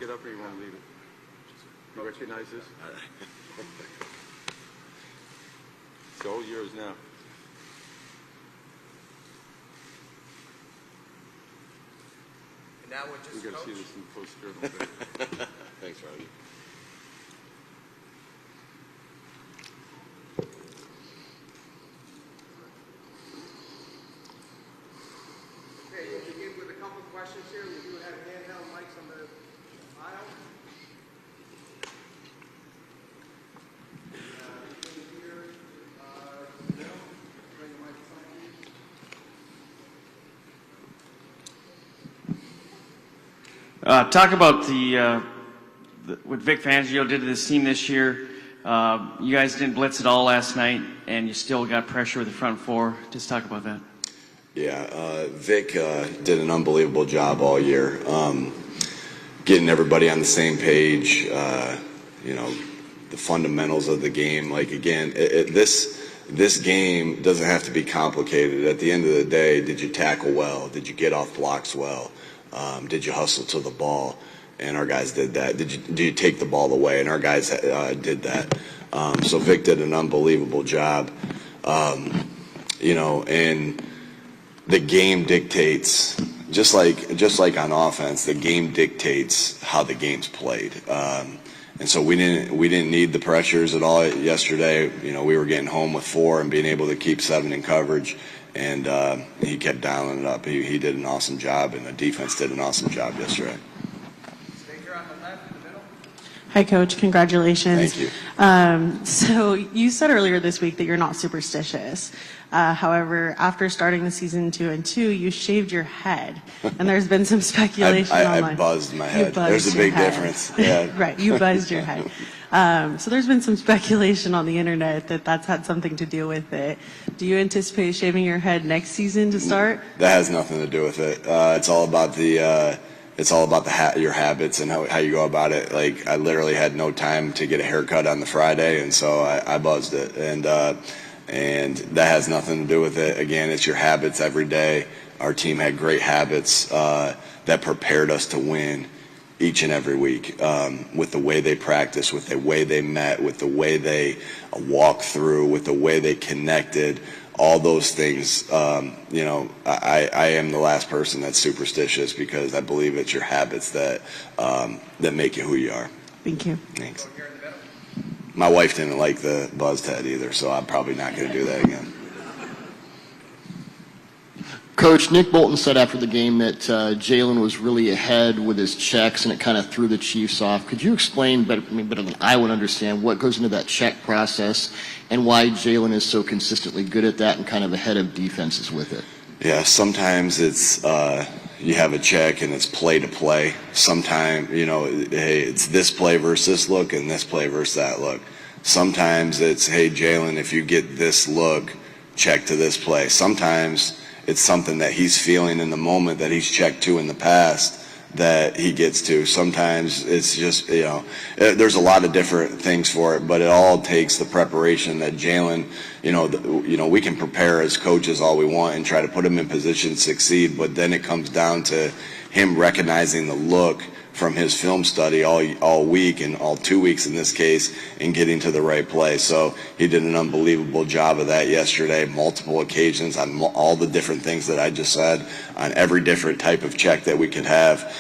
it up or you want to leave it? You recognize this? It's all yours now. And now we're just We got to see this in post-journal. Thanks, Roger. Okay, we'll begin with a couple of questions here. We do have handheld mics on the aisle. Talk about what Vic Fangio did to this team this year. You guys didn't blitz at all last night, and you still got pressure with the front four. Just talk about that. Yeah, Vic did an unbelievable job all year, getting everybody on the same page. The fundamentals of the game. Like again, this game doesn't have to be complicated. At the end of the day, did you tackle well? Did you get off blocks well? Did you hustle to the ball? And our guys did that. Did you take the ball away? And our guys did that. So Vic did an unbelievable job. And the game dictates, just like on offense, the game dictates how the game's played. And so we didn't need the pressures at all yesterday. We were getting home with 4 and being able to keep 7 in coverage. And he kept dialing it up. He did an awesome job, and the defense did an awesome job yesterday. Staker on the left, in the middle. Hi, Coach. Congratulations. Thank you. So you said earlier this week that you're not superstitious. However, after starting the season 2-2, you shaved your head, and there's been some speculation online. I buzzed my head. There's a big difference. Yeah. Right, you buzzed your head. So there's been some speculation on the internet that that's had something to do with it. Do you anticipate shaving your head next season to start? That has nothing to do with it. It's all about your habits and how you go about it. Like I literally had no time to get a haircut on the Friday, and so I buzzed it. And that has nothing to do with it. Again, it's your habits every day. Our team had great habits that prepared us to win each and every week, with the way they practiced, with the way they met, with the way they walked through, with the way they connected, all those things. I am the last person that's superstitious because I believe it's your habits that make you who you are. Thank you. Thanks. My wife didn't like the buzzed head either, so I'm probably not going to do that again. Coach, Nick Bolton said after the game that Jalen was really ahead with his checks, and it kind of threw the Chiefs off. Could you explain better than I would understand what goes into that check process and why Jalen is so consistently good at that and kind of ahead of defenses with it? Yeah, sometimes it's you have a check and it's play to play. Sometimes, hey, it's this play versus this look and this play versus that look. Sometimes it's, hey, Jalen, if you get this look, check to this play. Sometimes it's something that he's feeling in the moment that he's checked to in the past that he gets to. Sometimes it's just, there's a lot of different things for it, but it all takes the preparation that Jalen, we can prepare as coaches all we want and try to put him in position to succeed, but then it comes down to him recognizing the look from his film study all week and all 2 weeks in this case and getting to the right play. So he did an unbelievable job of that yesterday, multiple occasions on all the different things that I just said, on every different type of check that we could have.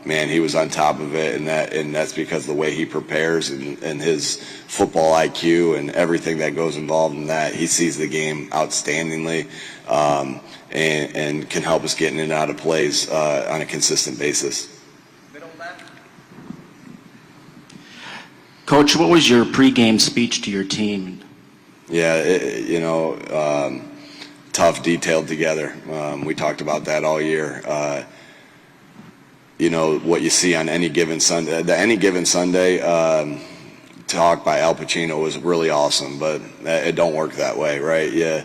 Man, he was on top of it, and that's because of the way he prepares and his football IQ and everything that goes involved in that. He sees the game outstandingly and can help us get in and out of plays on a consistent basis. Coach, what was your pregame speech to your team? Yeah, tough, detailed together. We talked about that all year. What you see on any given Sunday. The any given Sunday talk by Al Pacino was really awesome, but it don't work that way, right? Yeah,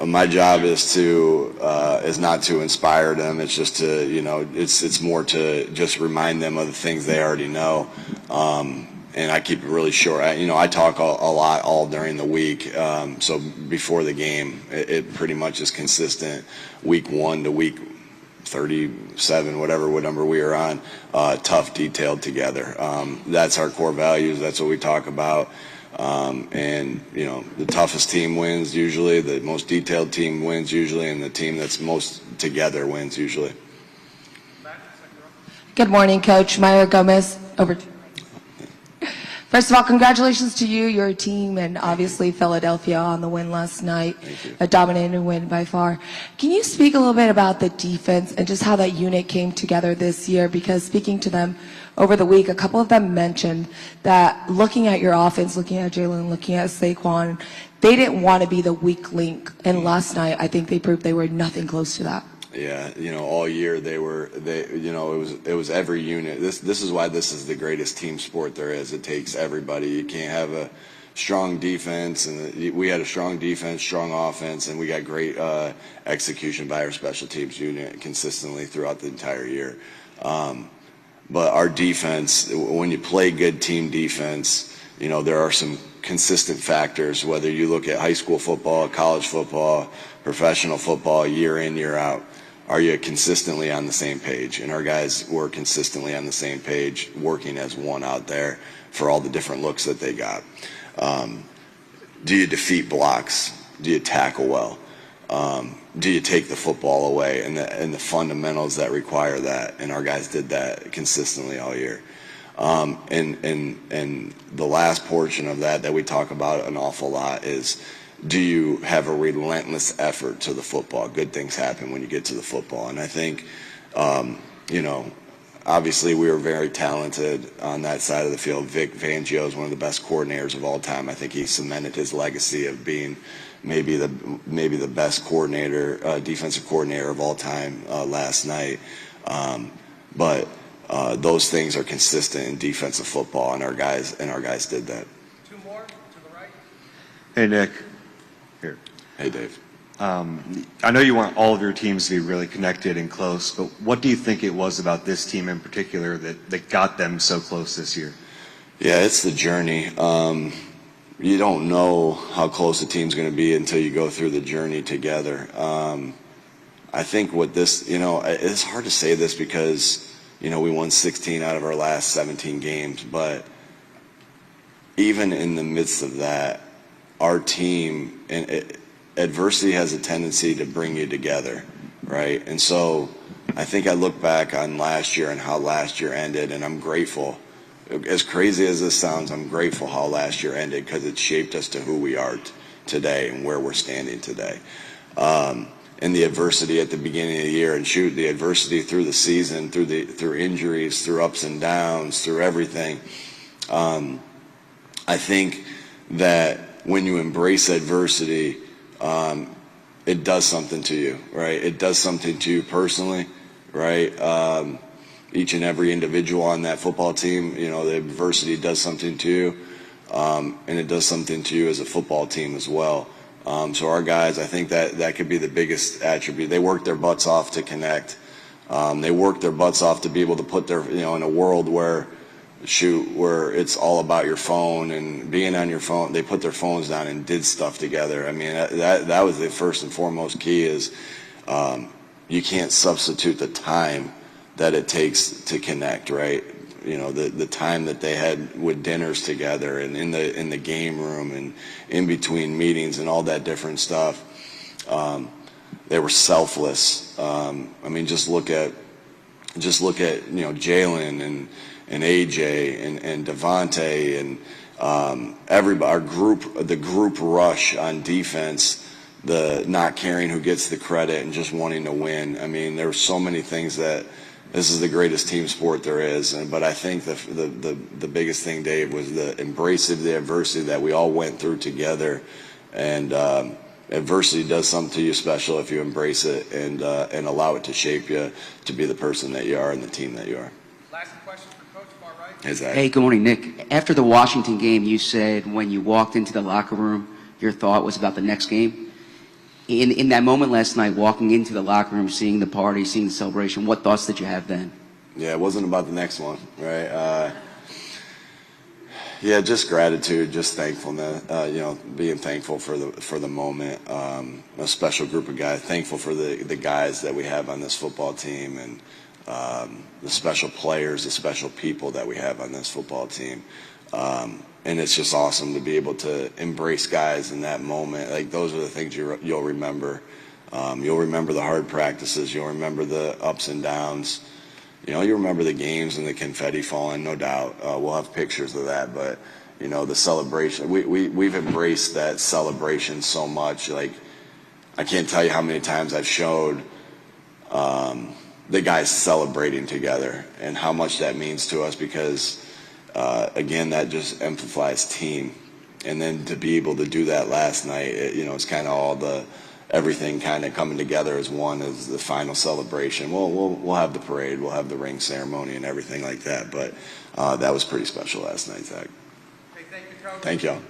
my job is not to inspire them. It's just to, it's more to just remind them of the things they already know. And I keep it really short. I talk a lot all during the week. So before the game, it pretty much is consistent week 1 to week 37, whatever number we were on, tough, detailed together. That's our core values. That's what we talk about. And, you know, the toughest team wins usually, the most detailed team wins usually, and the team that's most together wins usually. Good morning, Coach. Myra Gomez. Over. First of all, congratulations to you, your team, and obviously Philadelphia on the win last night. Thank you. A dominating win by far. Can you speak a little bit about the defense and just how that unit came together this year? Because speaking to them over the week, a couple of them mentioned that looking at your offense, looking at Jalen, looking at Saquon, they didn't want to be the weak link. And last night, I think they proved they were nothing close to that. Yeah, you know, all year you know, it was every unit. This is why this is the greatest team sport there is. It takes everybody. You can't have a strong defense, and we had a strong defense, strong offense, and we got great execution by our special teams unit consistently throughout the entire year. But our defense, when you play good team defense, you know, there are some consistent factors, whether you look at high school football, college football, professional football, year in, year out. Are you consistently on the same page? And our guys were consistently on the same page, working as one out there for all the different looks that they got. Do you defeat blocks? Do you tackle well? Do you take the football away? And the fundamentals that require that. And our guys did that consistently all year. And the last portion of that we talk about an awful lot is, do you have a relentless effort to the football? Good things happen when you get to the football. And I think, you know, obviously we were very talented on that side of the field. Vic Fangio is one of the best coordinators of all time. I think he cemented his legacy of being maybe the best coordinator, defensive coordinator of all time last night. But those things are consistent in defensive football, and our guys did that. Two more to the right. Hey, Nick. Here. Hey, Dave. I know you want all of your teams to be really connected and close, but what do you think it was about this team in particular that got them so close this year? Yeah, it's the journey. You don't know how close a team's going to be until you go through the journey together. I think what this, you know, it's hard to say this because, you know, we won 16 out of our last 17 games, but even in the midst of that, our team, and adversity has a tendency to bring you together, right? And so I think I look back on last year and how last year ended, and I'm grateful. As crazy as this sounds, I'm grateful how last year ended because it shaped us to who we are today and where we're standing today. And the adversity at the beginning of the year, and shoot, the adversity through the season, through injuries, through ups and downs, through everything. I think that when you embrace adversity, it does something to you, right? It does something to you personally, right? Each and every individual on that football team, you know, the adversity does something to you, and it does something to you as a football team as well. So our guys, I think that could be the biggest attribute. They work their butts off to connect. They work their butts off to be able to put their, you know, in a world where it's all about your phone and being on your phone. They put their phones down and did stuff together. I mean, that was the first and foremost key is you can't substitute the time that it takes to connect, right? You know, the time that they had with dinners together and in the game room and in between meetings and all that different stuff. They were selfless. I mean, just look at you know, Jalen and AJ and Devontae and everybody, the group rush on defense, the not caring who gets the credit and just wanting to win. I mean, there were so many things that this is the greatest team sport there is. But I think the biggest thing, Dave, was the embrace of the adversity that we all went through together. And adversity does something to you special if you embrace it and allow it to shape you to be the person that you are and the team that you are. Last question for Coach, far right. Hey, Zach. Hey, good morning, Nick. After the Washington game, you said when you walked into the locker room, your thought was about the next game. In that moment last night, walking into the locker room, seeing the party, seeing the celebration, what thoughts did you have then? Yeah, it wasn't about the next one, right? Yeah, just gratitude, just thankfulness. Being thankful for the moment. A special group of guys. Thankful for the guys that we have on this football team, and the special players, the special people that we have on this football team. And it's just awesome to be able to embrace guys in that moment. Like, those are the things you'll remember. You'll remember the hard practices. You'll remember the ups and downs. You remember the games and the confetti falling, no doubt. We'll have pictures of that, but the celebration. We've embraced that celebration so much. Like, I can't tell you how many times I've showed the guys celebrating together and how much that means to us, because again, that just amplifies team. And then to be able to do that last night, it's kind of all everything kind of coming together as one, as the final celebration. We'll have the parade, we'll have the ring ceremony and everything like that, but that was pretty special last night, Zach. Hey, thank you, Coach. Thank y'all.